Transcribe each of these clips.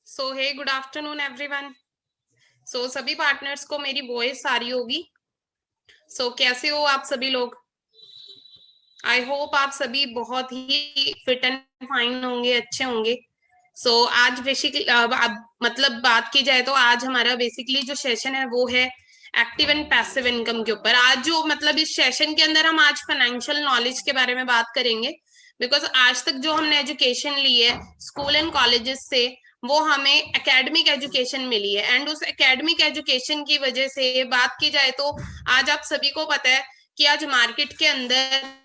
सो हे good afternoon everyone. सो सभी partners को मेरी वॉइस आ रही होगी। सो कैसे हो आप सभी लोग? आई होप आप सभी बहुत ही फिट एंड फाइन होंगे, अच्छे होंगे। सो आज बेसिकली मतलब बात की जाए तो आज हमारा बेसिकली जो सेशन है वो है एक्टिव एंड पैसिव इनकम के ऊपर। आज जो मतलब इस सेशन के अंदर हम आज फाइनेंशियल नॉलेज के बारे में बात करेंगे। बिकॉज आज तक जो हमने एजुकेशन ली है स्कूल एंड कॉलेजेस से, वो हमें एकेडमिक एजुकेशन मिली है। एंड उस एकेडमिक एजुकेशन की वजह से बात की जाए तो आज आप सभी को पता है कि आज मार्केट के अंदर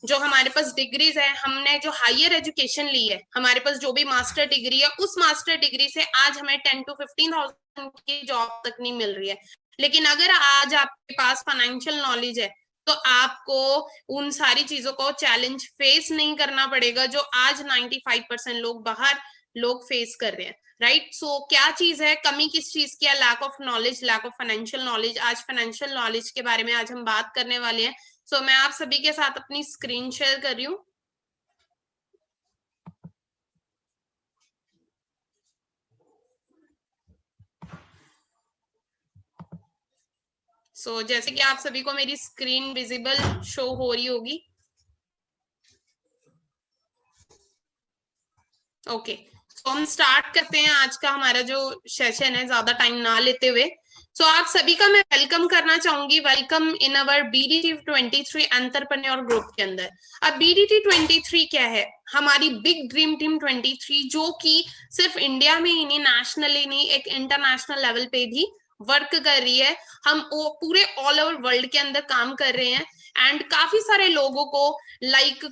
जो हमारे पास डिग्रीज है, हमने जो हायर एजुकेशन ली है, हमारे पास जो भी मास्टर डिग्री है, उस मास्टर डिग्री से आज हमें 10 to 15,000 की जॉब तक नहीं मिल रही है। लेकिन अगर आज आपके पास फाइनेंशियल नॉलेज है तो आपको उन सारी चीजों को चैलेंज फेस नहीं करना पड़ेगा जो आज 95% लोग बाहर लोग फेस कर रहे हैं। राइट। सो क्या चीज है, कमी किस चीज की है? Lack of knowledge, lack of financial knowledge. आज फाइनेंशियल नॉलेज के बारे में आज हम बात करने वाले हैं। सो मैं आप सभी के साथ अपनी स्क्रीन शेयर कर रही हूँ। सो जैसे कि आप सभी को मेरी स्क्रीन विजिबल शो हो रही होगी। ओके। तो हम स्टार्ट करते हैं आज का हमारा जो सेशन है, ज्यादा टाइम ना लेते हुए। सो आप सभी का मैं वेलकम करना चाहूंगी। Welcome in our BDT 23 entrepreneur group के अंदर। अब BDT 23 क्या है? हमारी बिग ड्रीम टीम 23, जो कि सिर्फ इंडिया में ही नहीं, नेशनली नहीं, एक इंटरनेशनल लेवल पे भी वर्क कर रही है। हम पूरे ऑल ओवर वर्ल्ड के अंदर काम कर रहे हैं। एंड काफी सारे लोगों को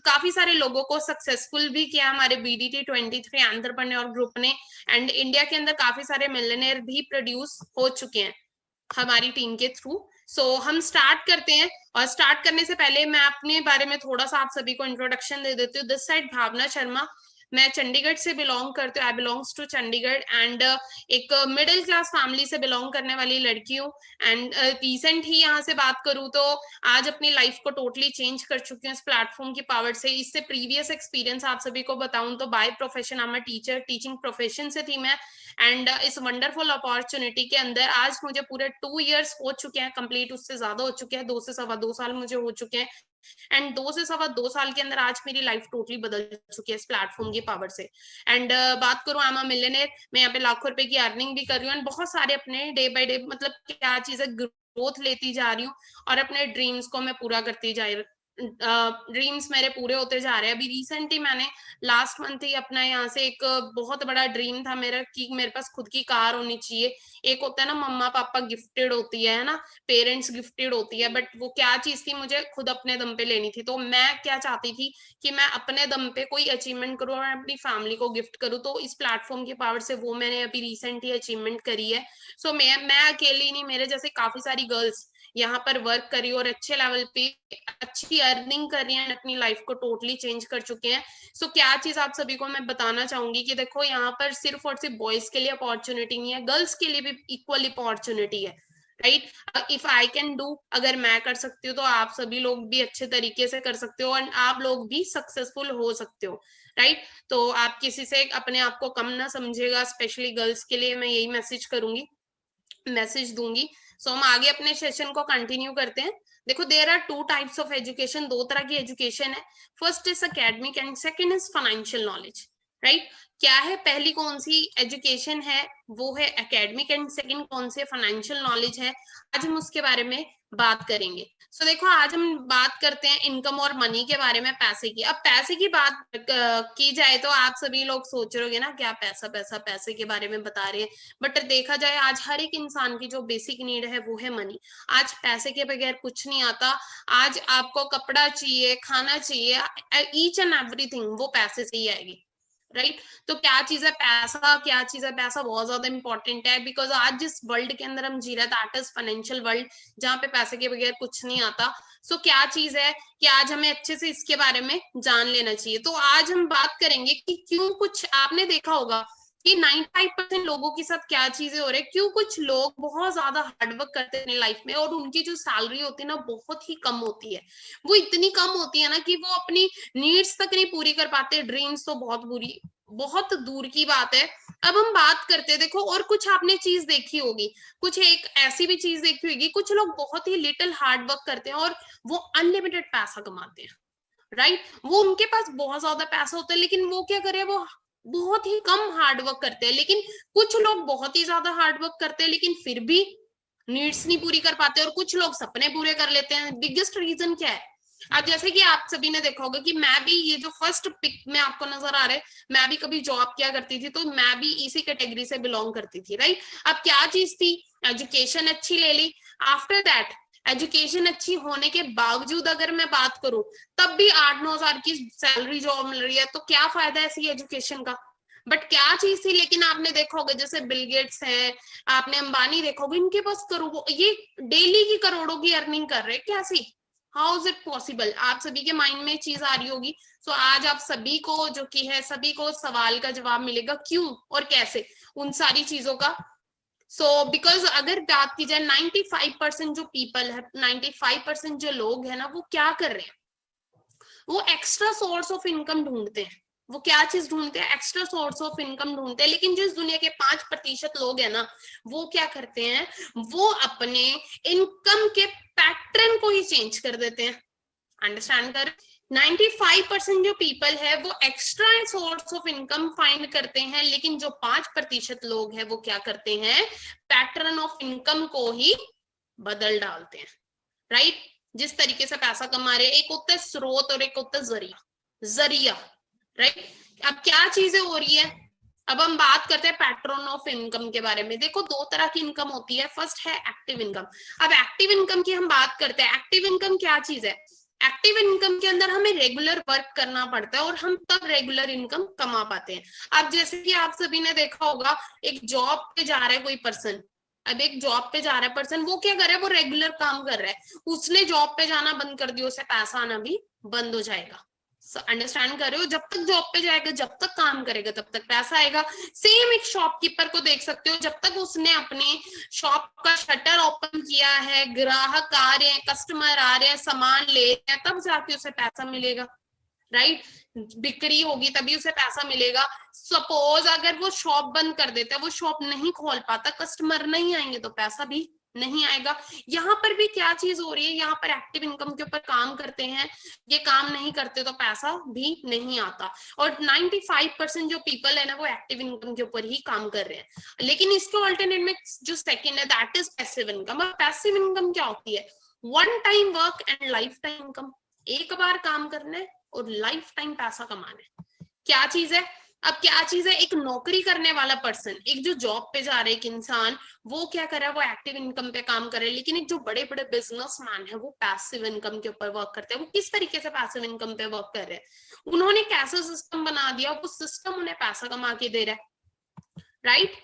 काफी सारे लोगों को सक्सेसफुल भी किया हमारे BDT 23 एंटरप्रेन्योर ग्रुप ने। एंड इंडिया के अंदर काफी सारे मिलियनेयर भी प्रोड्यूस हो चुके हैं हमारी टीम के थ्रू। सो हम स्टार्ट करते हैं। और स्टार्ट करने से पहले मैं अपने बारे में थोड़ा सा आप सभी को इंट्रोडक्शन दे देती हूँ। दिस साइड भावना शर्मा। मैं चंडीगढ़ से बिलोंग करती हूँ। आई बिलोंग्स टू चंडीगढ़। एंड एक मिडिल क्लास फैमिली से बिलोंग करने वाली लड़की हूँ। एंड रिसेंट ही यहाँ से बात करूँ तो आज अपनी लाइफ को टोटली चेंज कर चुकी हूँ इस प्लेटफॉर्म की पावर से। इससे प्रीवियस एक्सपीरियंस आप सभी को बताऊं तो by profession I am teacher, teaching profession से थी मैं। एंड इस वंडरफुल अपॉर्चुनिटी के अंदर आज मुझे पूरे 2 years हो चुके हैं कंप्लीट, उससे ज्यादा हो चुके हैं, 2 से 2.25 साल मुझे हो चुके हैं। एंड 2 से 2.25 साल के अंदर आज मेरी लाइफ टोटली बदल चुकी है इस प्लेटफॉर्म की पावर से। एंड बात करूं, आई एम अ मिलियनेयर। मैं यहाँ पे लाखों रुपए की अर्निंग भी कर रही हूँ। एंड बहुत सारे अपने डे बाय डे मतलब क्या चीज है, ग्रोथ लेती जा रही हूँ और अपने ड्रीम्स को मैं पूरा करती जा रही। ड्रीम्स मेरे पूरे होते जा रहे हैं। अभी रिसेंटली मैंने लास्ट मंथ ही अपना यहाँ से एक बहुत बड़ा ड्रीम था मेरा कि मेरे पास खुद की कार होनी चाहिए। एक होता है ना, मम्मा पापा गिफ्टेड होती है ना, पेरेंट्स गिफ्टेड होती है, बट वो क्या चीज थी, मुझे खुद अपने दम पे लेनी थी। तो मैं क्या चाहती थी कि मैं अपने दम पे कोई अचीवमेंट करूँ और अपनी फैमिली को गिफ्ट करूँ। तो इस प्लेटफॉर्म की पावर से वो मैंने अभी रिसेंट ही अचीवमेंट करी है। सो मैं अकेली नहीं, मेरे जैसे काफी सारी गर्ल्स यहाँ पर वर्क करी और अच्छे लेवल पे अच्छी अर्निंग कर रही हैं, अपनी लाइफ को टोटली चेंज कर चुके हैं। सो क्या चीज आप सभी को मैं बताना चाहूंगी कि देखो, यहाँ पर सिर्फ और सिर्फ बॉयज के लिए अपॉर्चुनिटी नहीं है, गर्ल्स के लिए भी इक्वल अपॉर्चुनिटी है। Right. If I can do, अगर मैं कर सकती हूँ तो आप सभी लोग भी अच्छे तरीके से कर सकते हो और आप लोग भी सक्सेसफुल हो सकते हो। राइट। तो आप किसी से अपने आप को कम ना समझेगा, स्पेशली गर्ल्स के लिए मैं यही मैसेज दूंगी। सो हम आगे अपने सेशन को कंटिन्यू करते हैं। देखो, there are 2 types of education, 2 तरह की एजुकेशन है। First is academic and second is financial knowledge. Right. क्या है, पहली कौन सी एजुकेशन है वो है एकेडमिक एंड सेकंड कौन से फाइनेंशियल नॉलेज है, आज हम उसके बारे में बात करेंगे। सो देखो, आज हम बात करते हैं इनकम और मनी के बारे में, पैसे की। अब पैसे की बात की जाए तो आप सभी लोग सोच रहे होंगे ना, क्या पैसा पैसा पैसे के बारे में बता रहे हैं। बट देखा जाए आज हर एक इंसान की जो बेसिक नीड है वो है मनी। आज पैसे के बगैर कुछ नहीं आता। आज आपको कपड़ा चाहिए, खाना चाहिए, ईच एंड एवरीथिंग वो पैसे से ही आएगी। राइट। तो क्या चीज है पैसा, क्या चीज है पैसा, बहुत ज्यादा इंपॉर्टेंट है। बिकॉज आज जिस वर्ल्ड के अंदर हम जी रहे, दैट इज फाइनेंशियल वर्ल्ड, जहाँ पे पैसे के बगैर कुछ नहीं आता। सो क्या चीज है कि आज हमें अच्छे से इसके बारे में जान लेना चाहिए। तो आज हम बात करेंगे कि क्यों, कुछ आपने देखा होगा कि 95% लोगों के साथ क्या चीजें हो रही है, क्यों कुछ लोग बहुत ज्यादा हार्डवर्क करते हैं अपनी लाइफ में और उनकी जो सैलरी होती है ना बहुत ही कम होती है। वो इतनी कम होती है ना कि वो अपनी नीड्स तक नहीं पूरी कर पाते। ड्रीम्स तो बहुत दूर की बात है, अब हम बात करते हैं, देखो और कुछ आपने चीज देखी होगी, कुछ एक ऐसी भी चीज देखी होगी, कुछ लोग बहुत ही लिटिल हार्ड वर्क करते हैं और वो अनलिमिटेड पैसा कमाते हैं, राइट। वो उनके पास बहुत ज्यादा पैसा होता है, लेकिन वो क्या करे, वो बहुत ही कम हार्ड वर्क करते हैं। लेकिन कुछ लोग बहुत ही ज्यादा हार्ड वर्क करते हैं लेकिन फिर भी नीड्स नहीं पूरी कर पाते, और कुछ लोग सपने पूरे कर लेते हैं। बिगेस्ट रीजन क्या है? अब जैसे कि आप सभी ने देखा होगा कि मैं भी, ये जो फर्स्ट पिक में आपको नजर आ रहा है, मैं भी कभी जॉब किया करती थी, तो मैं भी इसी कैटेगरी से बिलोंग करती थी, राइट। अब क्या चीज थी, एजुकेशन अच्छी ले ली, आफ्टर दैट एजुकेशन अच्छी होने के बावजूद अगर मैं बात करूं तब भी 8-9 हजार की सैलरी जॉब मिल रही है, तो क्या फायदा ऐसी एजुकेशन का? बट क्या चीज थी, लेकिन आपने देखा होगा जैसे बिल गेट्स है, आपने अंबानी देखा होगा, इनके पास करोड़ों, ये डेली की करोड़ों की अर्निंग कर रहे हैं, कैसी? How is it possible? आप सभी के माइंड में चीज आ रही होगी। सो आज आप सभी को जो कि है, सभी को सवाल का जवाब मिलेगा क्यों और कैसे, उन सारी चीजों का। सो बिकॉज अगर बात की जाए 95% जो पीपल है, 95% जो लोग है ना, वो क्या कर रहे हैं, वो एक्स्ट्रा सोर्स ऑफ इनकम ढूंढते हैं। वो क्या चीज ढूंढते हैं? एक्स्ट्रा सोर्स ऑफ इनकम ढूंढते हैं। लेकिन जो इस दुनिया के 5% लोग हैं ना, वो क्या करते हैं, वो अपने इनकम के पैटर्न को ही चेंज कर देते हैं। अंडरस्टैंड कर? 95% जो पीपल है वो extra source of income find करते हैं, लेकिन जो 5% लोग हैं वो क्या करते हैं, पैटर्न ऑफ इनकम को ही बदल डालते हैं, राइट। जिस तरीके से पैसा कमा रहे हैं, एक होता है स्रोत और एक होता है जरिया, जरिया, राइट। अब क्या चीजें हो रही है, अब हम बात करते हैं पैटर्न ऑफ इनकम के बारे में। देखो दो तरह की इनकम होती है, फर्स्ट है एक्टिव इनकम। अब एक्टिव इनकम की हम बात करते हैं, एक्टिव इनकम क्या चीज है? एक्टिव इनकम के अंदर हमें रेगुलर वर्क करना पड़ता है और हम तब रेगुलर इनकम कमा पाते हैं। अब जैसे कि आप सभी ने देखा होगा, एक जॉब पे जा रहा है कोई पर्सन, अब एक जॉब पे जा रहा है पर्सन, वो क्या कर रहा है, वो रेगुलर काम कर रहा है, उसने जॉब पे जाना बंद कर दिया, उसे पैसा आना भी बंद हो जाएगा। अंडरस्टैंड कर रहे हो? जब तक जॉब पे जाएगा, जब तक काम करेगा, तब तक पैसा आएगा। सेम एक शॉपकीपर को देख सकते हो, जब तक उसने अपने शॉप का शटर ओपन किया है, ग्राहक आ रहे हैं, कस्टमर आ रहे हैं, सामान ले रहे हैं, तब जाके उसे पैसा मिलेगा, राइट। बिक्री होगी तभी उसे पैसा मिलेगा। सपोज अगर वो शॉप बंद कर देता है, वो शॉप नहीं खोल पाता, कस्टमर नहीं आएंगे तो पैसा भी नहीं आएगा। यहाँ पर भी क्या चीज हो रही है, यहाँ पर एक्टिव इनकम के ऊपर काम करते हैं, ये काम नहीं करते तो पैसा भी नहीं आता। और 95% जो पीपल है ना, वो एक्टिव इनकम के ऊपर ही काम कर रहे हैं। लेकिन इसके ऑल्टरनेट में जो सेकंड है, दैट इज पैसिव इनकम। और पैसिव इनकम क्या होती है? One time work and life time income. एक बार काम करना है और लाइफ टाइम पैसा कमाना है। क्या चीज है? अब क्या चीज है, एक नौकरी करने वाला पर्सन, एक जो जॉब पे जा रहा है एक इंसान, वो क्या कर रहा है, वो एक्टिव इनकम पे काम कर रहा है। लेकिन एक जो बड़े बड़े बिजनेसमैन है, वो पैसिव इनकम के ऊपर वर्क करते हैं। वो किस तरीके से पैसिव इनकम पे वर्क कर रहे हैं? उन्होंने कैसा सिस्टम बना दिया, वो सिस्टम उन्हें पैसा कमा के दे रहा है, राइट।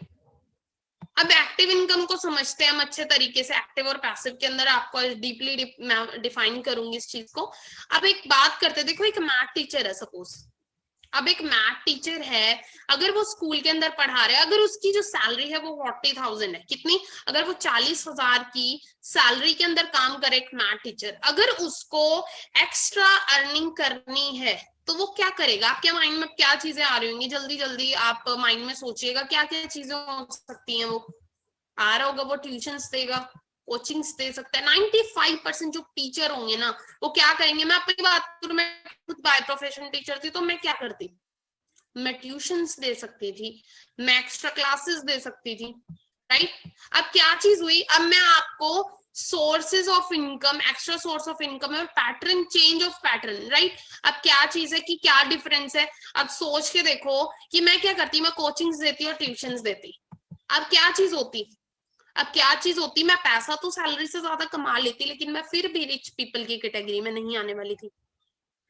अब एक्टिव इनकम को समझते हैं हम अच्छे तरीके से। एक्टिव और पैसिव के अंदर आपको डीपली मैं डिफाइन करूंगी इस चीज को। अब एक बात करते हैं, देखो एक मैथ टीचर है सपोज, अब एक मैथ टीचर है, अगर वो स्कूल के अंदर पढ़ा रहे हैं, अगर उसकी जो सैलरी है वो 40,000 है, कितनी? अगर वो 40,000 की सैलरी के अंदर काम करे एक मैथ टीचर, अगर उसको एक्स्ट्रा अर्निंग करनी है तो वो क्या करेगा? आपके माइंड में क्या चीजें आ रही होंगी? जल्दी जल्दी आप माइंड में सोचिएगा, क्या क्या चीजें हो सकती हैं। वो आ रहा होगा, वो ट्यूशंस देगा, कोचिंग्स दे सकता है। 95% जो टीचर होंगे ना, वो क्या करेंगे? मैं अपनी बात करूं, मैं खुद बाय प्रोफेशन टीचर थी, तो मैं क्या करती, मैं ट्यूशंस दे सकती थी, मैं एक्स्ट्रा क्लासेस दे सकती थी, राइट। अब क्या चीज हुई, अब मैं आपको sources of income, extra source of income और pattern, change of pattern, right. अब क्या चीज है कि क्या डिफरेंस है? अब सोच के देखो कि मैं क्या करती, मैं कोचिंग्स देती और ट्यूशंस देती, अब क्या चीज होती, अब क्या चीज होती, मैं पैसा तो सैलरी से ज्यादा कमा लेती, लेकिन मैं फिर भी रिच पीपल की कैटेगरी में नहीं आने वाली थी,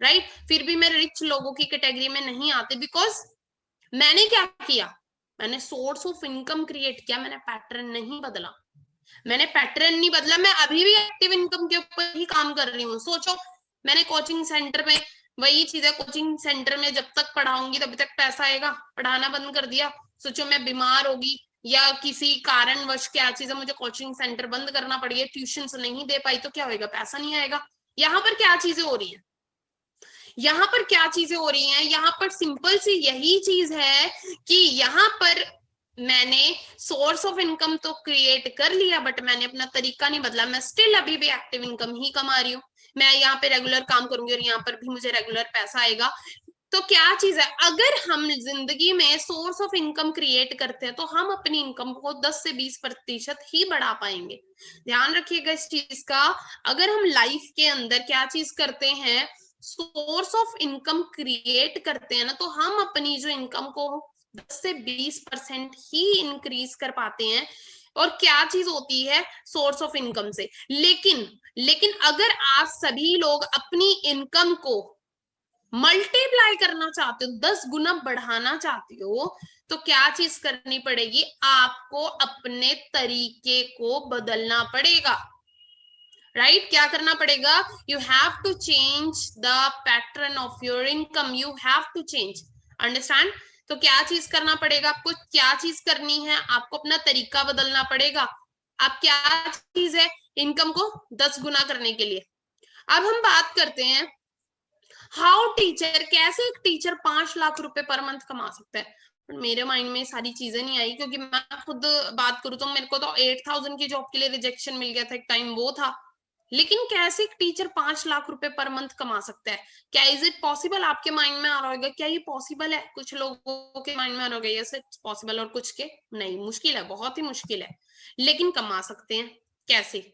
राइट। फिर भी मैं रिच लोगों की कैटेगरी में नहीं आती, बिकॉज मैंने क्या किया, मैंने सोर्स ऑफ इनकम क्रिएट किया, मैंने पैटर्न नहीं बदला। मैंने पैटर्न नहीं बदला, मैं अभी भी एक्टिव इनकम के ऊपर ही काम कर रही हूँ। सोचो, मैंने कोचिंग सेंटर में, वही चीज है, कोचिंग सेंटर में जब तक पढ़ाऊंगी तभी तक पैसा आएगा, पढ़ाना बंद कर दिया, सोचो मैं बीमार होगी या किसी कारणवश क्या चीज है, मुझे कोचिंग सेंटर बंद करना पड़ गया, ट्यूशन नहीं दे पाई, तो क्या होगा? पैसा नहीं आएगा। यहाँ पर क्या चीजें हो रही है, यहाँ पर क्या चीजें हो रही हैं, यहाँ पर सिंपल सी यही चीज है कि यहाँ पर मैंने सोर्स ऑफ इनकम तो क्रिएट कर लिया, बट मैंने अपना तरीका नहीं बदला, मैं स्टिल अभी भी एक्टिव इनकम ही कमा रही हूँ। मैं यहाँ पे रेगुलर काम करूंगी और यहाँ पर भी मुझे रेगुलर पैसा आएगा। तो क्या चीज है, अगर हम जिंदगी में सोर्स ऑफ इनकम क्रिएट करते हैं तो हम अपनी इनकम को 10 से 20% ही बढ़ा पाएंगे। ध्यान रखिएगा इस चीज का। अगर हम लाइफ के अंदर क्या चीज करते हैं, सोर्स ऑफ इनकम क्रिएट करते हैं ना, तो हम अपनी जो इनकम को 10 से 20% ही इंक्रीज कर पाते हैं। और क्या चीज होती है सोर्स ऑफ इनकम से। लेकिन अगर आप सभी लोग अपनी इनकम को मल्टीप्लाई करना चाहते हो, 10 गुना बढ़ाना चाहते हो, तो क्या चीज करनी पड़ेगी, आपको अपने तरीके को बदलना पड़ेगा। राइट, क्या करना पड़ेगा, you have to change the pattern of your income, you have to change, understand. तो क्या चीज करना पड़ेगा आपको, क्या चीज करनी है, आपको अपना तरीका बदलना पड़ेगा। अब क्या चीज है, इनकम को 10 गुना करने के लिए। अब हम बात करते हैं हाउ टीचर, कैसे एक टीचर 5 लाख रुपए पर मंथ कमा सकता है। मेरे माइंड में सारी चीजें नहीं आई, क्योंकि मैं खुद बात करूं तो मेरे को तो 8000 की जॉब के लिए रिजेक्शन मिल गया था एक टाइम, वो था। लेकिन कैसे एक टीचर 5 लाख रुपए पर मंथ कमा सकता है, क्या इज इट पॉसिबल, आपके माइंड में आ रहा होगा क्या ये पॉसिबल है। कुछ लोगों के माइंड में आ रहा होगा यस इट्स पॉसिबल, और कुछ के नहीं, मुश्किल है, बहुत ही मुश्किल है, लेकिन कमा सकते हैं। कैसे,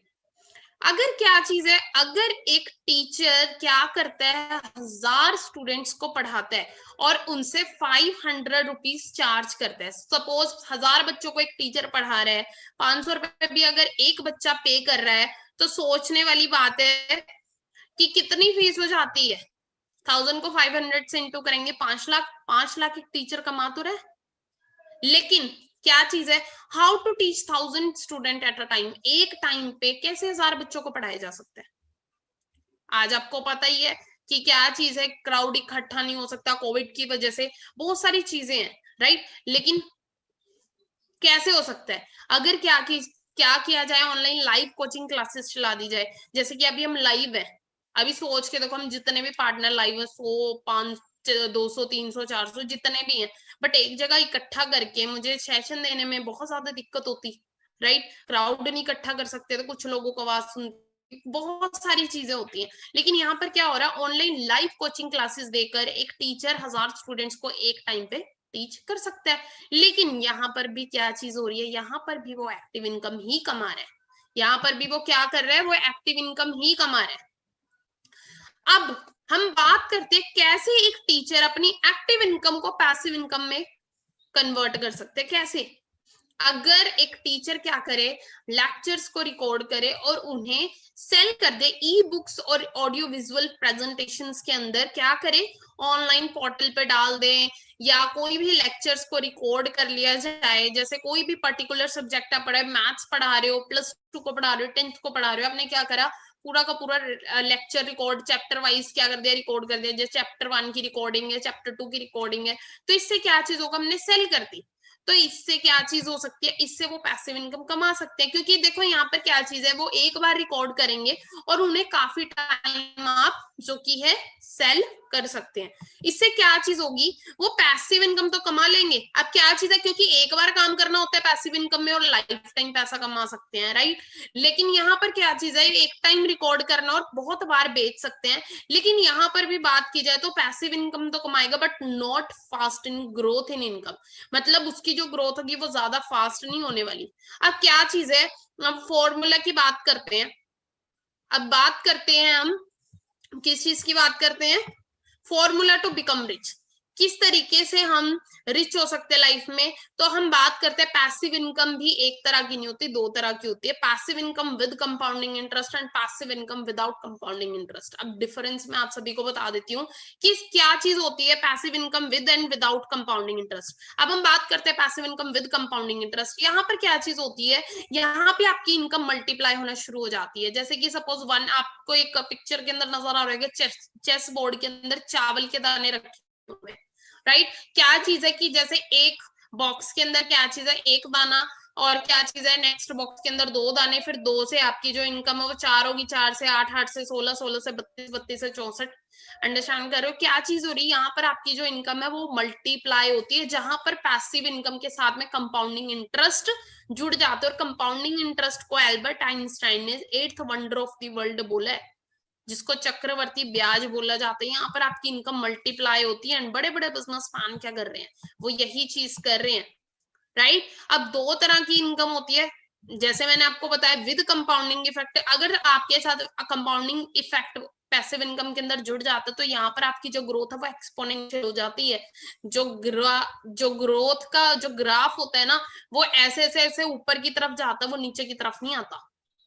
अगर क्या चीज है, अगर एक टीचर क्या करता है, 1000 स्टूडेंट्स को पढ़ाता है और उनसे 500 रुपीज चार्ज करता है। सपोज 1000 बच्चों को एक टीचर पढ़ा रहा है, 500 रुपए भी अगर एक बच्चा पे कर रहा है, तो सोचने वाली बात है कि कितनी फीस हो जाती है। 1000 को 500 से इंटू करेंगे 5 लाख, 5 लाख एक टीचर कमा तो रहा है। लेकिन क्या चीज है, how to teach 1000 student at a time, एक टाइम पे कैसे 1000 बच्चों को पढ़ाया जा सकता है। आज आपको पता ही है कि क्या चीज है, क्राउड इकट्ठा नहीं हो सकता कोविड की वजह से, बहुत सारी चीजें हैं, राइट। लेकिन कैसे हो सकता है, अगर क्या किया जाए, ऑनलाइन लाइव कोचिंग क्लासेस चला दी जाए। जैसे कि अभी हम लाइव है, अभी सोच के देखो, हम जितने भी पार्टनर लाइव है, 100 500 200 300 400 जितने भी हैं, बट एक जगह इकट्ठा करके मुझे सेशन देने में बहुत ज्यादा दिक्कत होती, राइट। क्राउड नहीं इकट्ठा कर सकते तो कुछ लोगों को आवाज सुन, बहुत सारी चीजें होती हैं। लेकिन यहाँ पर क्या हो रहा है, ऑनलाइन लाइव कोचिंग क्लासेस देकर एक टीचर 1000 स्टूडेंट्स को एक टाइम पे टीच कर सकता है। लेकिन यहाँ पर भी क्या चीज हो रही है, यहाँ पर भी वो एक्टिव इनकम ही कमा रहा है, यहाँ पर भी वो क्या कर रहा है, वो एक्टिव इनकम ही कमा रहा है। अब हम बात करते हैं कैसे एक टीचर अपनी एक्टिव इनकम को पैसिव इनकम में कन्वर्ट कर सकते हैं। कैसे, अगर एक टीचर क्या करे, लेक्चर्स को रिकॉर्ड करे और उन्हें सेल कर दे, ई बुक्स और ऑडियो विजुअल प्रेजेंटेशंस के अंदर क्या करे, ऑनलाइन पोर्टल पे डाल दे, या कोई भी लेक्चर्स को रिकॉर्ड कर लिया जाए। जैसे कोई भी पर्टिकुलर सब्जेक्ट आप पढ़ा, मैथ्स पढ़ा रहे हो, +2 को पढ़ा रहे हो, 10th को पढ़ा रहे हो, आपने क्या करा, पूरा का पूरा लेक्चर रिकॉर्ड चैप्टर वाइज क्या कर दिया, रिकॉर्ड कर दिया। जैसे चैप्टर 1 की रिकॉर्डिंग है, चैप्टर 2 की रिकॉर्डिंग है, तो इससे क्या चीज होगा, हमने सेल कर दी। तो इससे क्या चीज हो सकती है, इससे वो पैसिव इनकम कमा सकते हैं। क्योंकि देखो यहाँ पर क्या चीज है, वो एक बार रिकॉर्ड करेंगे और उन्हें काफी टाइम आप जो की है सेल कर सकते हैं। इससे क्या चीज होगी, वो पैसिव इनकम तो कमा लेंगे। अब क्या चीज है, क्योंकि एक बार काम करना होता है पैसिव इनकम में और लाइफ टाइम पैसा कमा सकते हैं, राइट। लेकिन यहाँ पर क्या चीज है, एक टाइम रिकॉर्ड करना और बहुत बार बेच सकते हैं। लेकिन यहाँ पर भी बात की जाए तो पैसिव इनकम तो कमाएगा, but not fast in growth in income, मतलब उसकी जो ग्रोथ होगी वो ज्यादा फास्ट नहीं होने वाली। अब क्या चीज है, अब फॉर्मूला की बात करते हैं। अब बात करते हैं हम किस चीज की बात करते हैं, फॉर्मूला टू बिकम रिच, किस तरीके से हम रिच हो सकते हैं लाइफ में। तो हम बात करते हैं पैसिव इनकम भी एक तरह की नहीं होती, दो तरह की होती है, passive income with compounding interest and passive income without compounding interest. अब डिफरेंस मैं आप सभी को बता देती हूँ कि क्या चीज होती है passive income with and without compounding interest. अब हम बात करते हैं passive income with compounding interest. यहाँ पर क्या चीज होती है, यहाँ पे आपकी इनकम मल्टीप्लाई होना शुरू हो जाती है। जैसे कि सपोज आपको एक पिक्चर के अंदर नजर आ रहा है, चेस बोर्ड के अंदर चावल के दाने रखे हुए, राइट। क्या चीज है कि जैसे एक बॉक्स के अंदर क्या चीज है, एक दाना और क्या चीज है, नेक्स्ट बॉक्स के अंदर 2 दाने, फिर 2 से आपकी जो इनकम है वो 4 होगी, 4 से 8, 8 से 16, 16 से 32, 32 से 64। अंडरस्टैंड कर रहे हो क्या चीज हो रही है यहाँ पर? आपकी जो इनकम है वो मल्टीप्लाई होती है, जहां पर पैसिव इनकम के साथ में कंपाउंडिंग इंटरेस्ट जुड़ जाते हैं। और कंपाउंडिंग इंटरेस्ट को एल्बर्ट आइंस्टाइन ने 8th wonder of the world बोला है, जिसको चक्रवर्ती ब्याज बोला जाता है। यहाँ पर आपकी इनकम मल्टीप्लाई होती है। एंड बड़े बड़े बिजनेसमैन क्या कर रहे हैं, वो यही चीज कर रहे हैं, राइट। अब 2 तरह की इनकम होती है, जैसे मैंने आपको बताया, विद कंपाउंडिंग इफेक्ट। अगर आपके साथ कंपाउंडिंग इफेक्ट पैसिव इनकम के अंदर जुड़ जाता है तो यहाँ पर आपकी जो ग्रोथ है वो एक्सपोनेंशियल हो जाती है। जो ग्रोथ का जो ग्राफ होता है ना, वो ऐसे ऐसे ऐसे ऊपर की तरफ जाता है, वो नीचे की तरफ नहीं आता।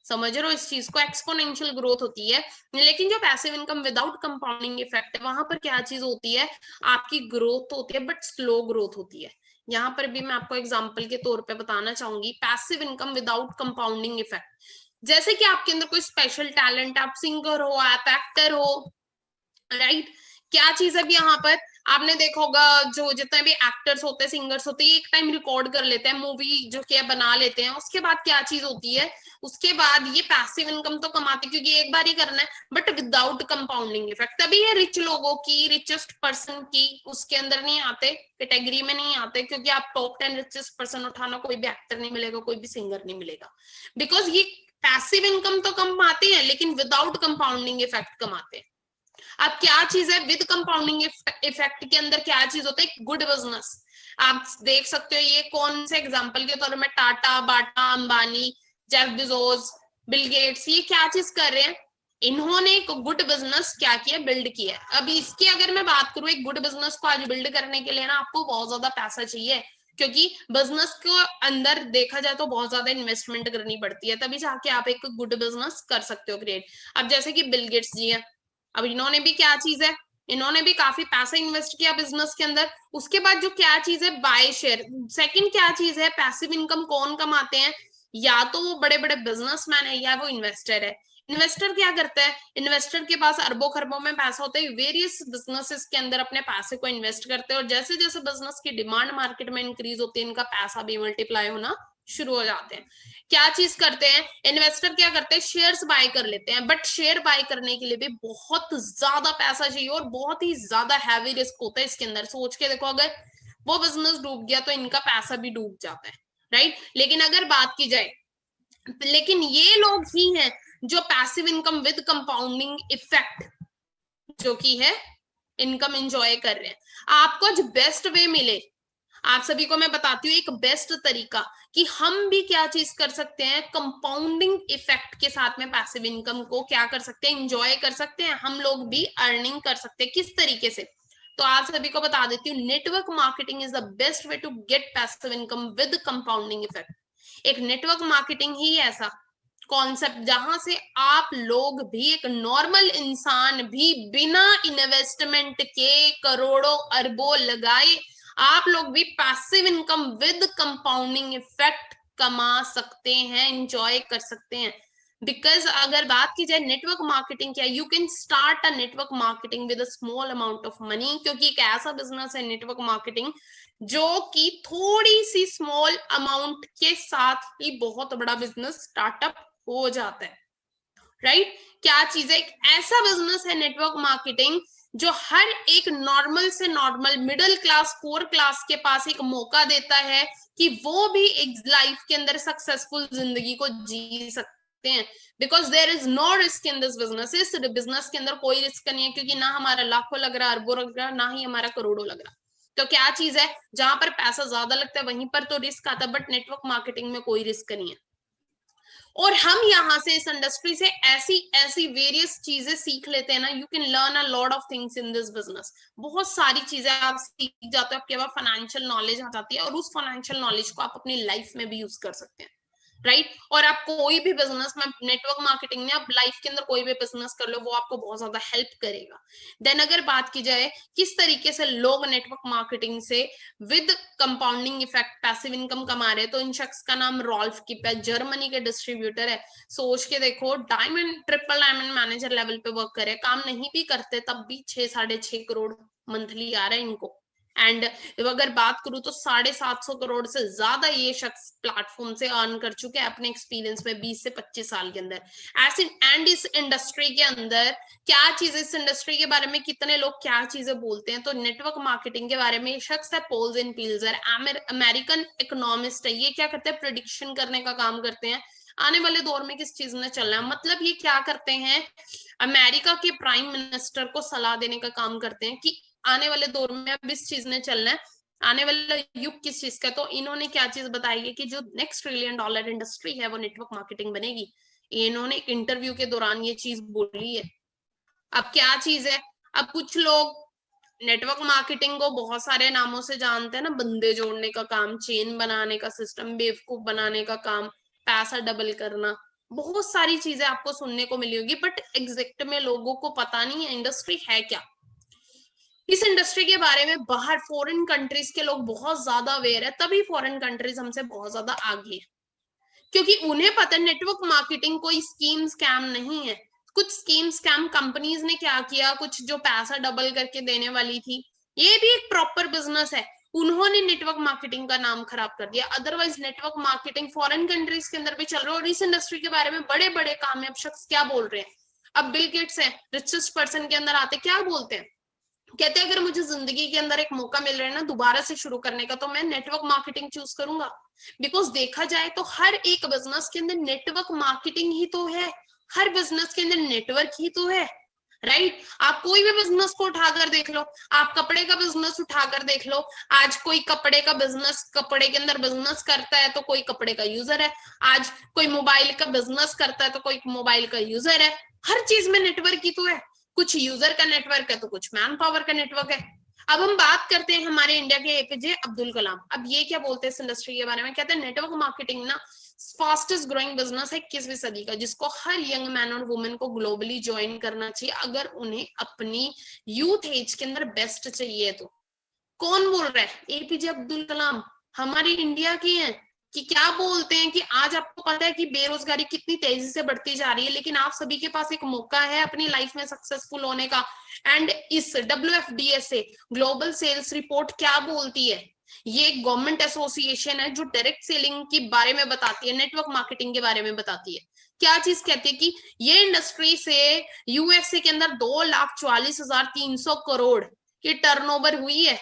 समझ रहे हो इस चीज को? एक्सपोनेंशियल ग्रोथ होती है। लेकिन जो passive income without compounding effect है, वहां पर क्या चीज होती है, आपकी ग्रोथ होती है बट स्लो ग्रोथ होती है। यहाँ पर भी मैं आपको एग्जांपल के तौर पे बताना चाहूंगी, passive income without compounding effect. जैसे कि आपके अंदर कोई स्पेशल टैलेंट, आप सिंगर हो, आप एक्टर हो, राइट। क्या चीज है भी यहाँ पर, आपने देखा होगा जो जितने भी एक्टर्स होते हैं, सिंगर्स होते हैं, एक टाइम रिकॉर्ड कर लेते हैं, मूवी जो क्या बना लेते हैं, उसके बाद क्या चीज होती है, उसके बाद ये पैसिव इनकम तो कमाते क्योंकि एक बार ही करना है, बट विदाउट कंपाउंडिंग इफेक्ट। तभी ये रिच लोगों की, रिचेस्ट पर्सन की उसके अंदर नहीं आते, कैटेगरी में नहीं आते, क्योंकि आप टॉप 10 रिचेस्ट पर्सन उठाना, कोई भी एक्टर नहीं मिलेगा, कोई भी सिंगर नहीं मिलेगा, बिकॉज ये पैसिव इनकम तो कमाते हैं लेकिन विदाउट कंपाउंडिंग इफेक्ट कमाते हैं। अब क्या चीज है विद कंपाउंडिंग इफेक्ट के अंदर, क्या चीज होता है, गुड बिजनेस। आप देख सकते हो ये कौन से एग्जांपल के तौर में, Tata, Bata, Ambani, Jeff Bezos, Bill Gates, ये क्या चीज कर रहे हैं, इन्होंने एक गुड बिजनेस क्या किया, बिल्ड किया। अब इसकी अगर मैं बात करूं, एक गुड बिजनेस को आज बिल्ड करने के लिए ना आपको बहुत ज्यादा पैसा चाहिए, क्योंकि बिजनेस को अंदर देखा जाए तो बहुत ज्यादा इन्वेस्टमेंट करनी पड़ती है, तभी जाके आप एक गुड बिजनेस कर सकते हो क्रिएट। अब जैसे कि बिल गेट्स जी है, अब इन्होंने भी क्या चीज है, इन्होंने भी काफी पैसा इन्वेस्ट किया बिजनेस के अंदर। उसके बाद जो क्या चीज है, बाय शेयर। सेकंड क्या चीज है, पैसिव इनकम कौन कमाते हैं, या तो वो बड़े बड़े बिजनेसमैन है या वो इन्वेस्टर है। इन्वेस्टर क्या करता है, इन्वेस्टर के पास अरबों खरबों में पैसा होता है, वेरियस बिजनेसेस के अंदर अपने पैसे को इन्वेस्ट करते हैं, और जैसे जैसे बिजनेस की डिमांड मार्केट में इंक्रीज होती है, इनका पैसा भी मल्टीप्लाई होना शुरू हो जाते हैं। क्या चीज करते हैं, इन्वेस्टर क्या करते हैं, शेयर्स बाय कर लेते हैं, बट शेयर बाय करने के लिए भी बहुत ज्यादा पैसा चाहिए और बहुत ही ज्यादा हैवी रिस्क होता है इसके अंदर। सोच के देखो, अगर वो बिजनेस डूब गया तो इनका पैसा भी डूब जाता है, राइट। लेकिन अगर बात की जाए, लेकिन ये लोग ही हैं जो passive income with compounding effect जो की है इनकम एंजॉय कर रहे हैं। आपको जो बेस्ट वे मिले, आप सभी को मैं बताती हूँ एक बेस्ट तरीका कि हम भी क्या चीज कर सकते हैं, कंपाउंडिंग इफेक्ट के साथ में पैसिव इनकम को क्या कर सकते हैं, एंजॉय कर सकते हैं, हम लोग भी अर्निंग कर सकते हैं। किस तरीके से, तो आप सभी को बता देती हूँ, network marketing is the best way to get passive income with compounding effect. एक नेटवर्क मार्केटिंग ही ऐसा कॉन्सेप्ट जहां से आप लोग भी, एक नॉर्मल इंसान भी बिना इन्वेस्टमेंट के करोड़ों अरबों लगाए, आप लोग भी passive income with compounding effect कमा सकते हैं, एंजॉय कर सकते हैं। बिकॉज अगर बात की जाए नेटवर्क मार्केटिंग क्या, you can start a network marketing with a small amount of money, क्योंकि एक ऐसा बिजनेस है नेटवर्क मार्केटिंग जो कि थोड़ी सी स्मॉल अमाउंट के साथ ही बहुत बड़ा बिजनेस स्टार्टअप हो जाता है, राइट। क्या चीज है, एक ऐसा बिजनेस है नेटवर्क मार्केटिंग जो हर एक नॉर्मल से normal middle class, poor class के पास एक मौका देता है कि वो भी एक लाइफ के अंदर सक्सेसफुल जिंदगी को जी सकते हैं। Because there is no risk in this business. इस बिजनेस के अंदर कोई रिस्क नहीं है, क्योंकि ना हमारा लाखों लग रहा, अरबों लग रहा, ना ही हमारा करोड़ों लग रहा। तो क्या चीज है, जहां पर पैसा ज्यादा लगता है वहीं पर तो रिस्क आता है, बट नेटवर्क मार्केटिंग में कोई रिस्क नहीं है। और हम यहाँ से इस इंडस्ट्री से ऐसी ऐसी वेरियस चीजें सीख लेते हैं ना, you can learn a lot of things in this business. बहुत सारी चीजें आप सीख जाते हो, आपके पास फाइनेंशियल नॉलेज आ जाती है, और उस फाइनेंशियल नॉलेज को आप अपनी लाइफ में भी यूज कर सकते हैं, राइट। और आप कोई भी बिजनेस में, नेटवर्क मार्केटिंग में आप लाइफ के अंदर कोई भी बिजनेस कर लो, वो आपको बहुत ज्यादा हेल्प करेगा। देन अगर बात की जाए किस तरीके से लोग नेटवर्क मार्केटिंग से with compounding effect passive income कमा रहे हैं, तो इन शख्स का नाम रॉल्फ किप है, जर्मनी के डिस्ट्रीब्यूटर है। सोच के देखो, diamond, triple diamond manager level पे वर्क करे, काम नहीं भी करते तब भी 6 साढ़े 6 करोड़ मंथली आ रहा है इनको, एंड अगर बात करूं तो 750 करोड़ से ज्यादा ये शख्स प्लेटफॉर्म से अर्न कर चुके हैं अपने एक्सपीरियंस में 20 से 25 साल के अंदर। ऐसे एंड इस इंडस्ट्री के अंदर क्या चीज, इस इंडस्ट्री के बारे में कितने लोग क्या चीजें बोलते हैं, तो नेटवर्क मार्केटिंग के बारे में ये शख्स है पोल्स एंड पिल्जर, अमेरिकन इकोनॉमिस्ट है। ये क्या करते हैं, प्रिडिक्शन करने का काम करते हैं आने वाले दौर में किस चीज में चलना है। मतलब ये क्या करते हैं, अमेरिका के प्राइम मिनिस्टर को सलाह देने का काम करते हैं कि आने वाले दौर में अब इस चीज ने चलना है, आने वाला युग किस चीज का। तो इन्होंने क्या चीज बताई है कि जो नेक्स्ट $1 ट्रिलियन इंडस्ट्री है वो नेटवर्क मार्केटिंग बनेगी। इन्होंने इंटरव्यू के दौरान ये चीज बोली है। अब क्या चीज है, अब कुछ लोग नेटवर्क मार्केटिंग को बहुत सारे नामों से जानते हैं ना, बंदे जोड़ने का काम, चेन बनाने का सिस्टम, बेवकूफ बनाने का काम, पैसा डबल करना, बहुत सारी चीजें आपको सुनने को मिली होगी, बट एग्जैक्ट में लोगों को पता नहीं है इंडस्ट्री है क्या। इस इंडस्ट्री के बारे में बाहर फॉरेन कंट्रीज के लोग बहुत ज्यादा अवेयर है, तभी फॉरेन कंट्रीज हमसे बहुत ज्यादा आगे है, क्योंकि उन्हें पता है नेटवर्क मार्केटिंग कोई स्कीम स्कैम नहीं है। कुछ स्कीम स्कैम कंपनीज ने क्या किया, कुछ जो पैसा डबल करके देने वाली थी, ये भी एक प्रॉपर बिजनेस है, उन्होंने नेटवर्क मार्केटिंग का नाम खराब कर दिया। Otherwise network marketing foreign countries के अंदर भी चल रहा है, और इस इंडस्ट्री के बारे में बड़े बड़े कामयाब शख्स क्या बोल रहे हैं। अब बिल गेट्स है, रिचेस्ट पर्सन के अंदर आते क्या बोलते हैं, कहते हैं अगर मुझे जिंदगी के अंदर एक मौका मिल रहा है ना दोबारा से शुरू करने का, तो मैं नेटवर्क मार्केटिंग चूज करूंगा। बिकॉज देखा जाए तो हर एक बिजनेस के अंदर नेटवर्क मार्केटिंग ही तो है, हर बिजनेस के अंदर नेटवर्क ही तो है, राइट। आप कोई भी बिजनेस को उठाकर देख लो, आप कपड़े का बिजनेस उठाकर देख लो, आज कोई कपड़े का बिजनेस, कपड़े के अंदर बिजनेस करता है तो कोई कपड़े का यूजर है, आज कोई मोबाइल का बिजनेस करता है तो कोई मोबाइल का यूजर है। हर चीज में नेटवर्क ही तो है, कुछ यूजर का नेटवर्क है तो कुछ मैन पावर का नेटवर्क है। अब हम बात करते हैं हमारे इंडिया के एपीजे अब्दुल कलाम। अब ये क्या बोलते हैं इस इंडस्ट्री के बारे में, कहते हैं नेटवर्क मार्केटिंग ना फास्टेस्ट ग्रोइंग बिजनेस है 21वीं सदी का, जिसको हर यंग मैन और वुमेन को ग्लोबली ज्वाइन करना चाहिए अगर उन्हें अपनी यूथ एज के अंदर बेस्ट चाहिए। तो कौन बोल रहा है, एपीजे अब्दुल कलाम, हमारी इंडिया की हैं, कि क्या बोलते हैं कि आज आपको पता है कि बेरोजगारी कितनी तेजी से बढ़ती जा रही है, लेकिन आप सभी के पास एक मौका है अपनी लाइफ में सक्सेसफुल होने का। एंड इस WFDSA ग्लोबल सेल्स रिपोर्ट क्या बोलती है, ये एक गवर्नमेंट एसोसिएशन है जो डायरेक्ट सेलिंग के बारे में बताती है, नेटवर्क मार्केटिंग के बारे में बताती है। क्या चीज कहती है कि ये इंडस्ट्री से यूएसए के अंदर 2,44,300 करोड़ की टर्नओवर हुई है,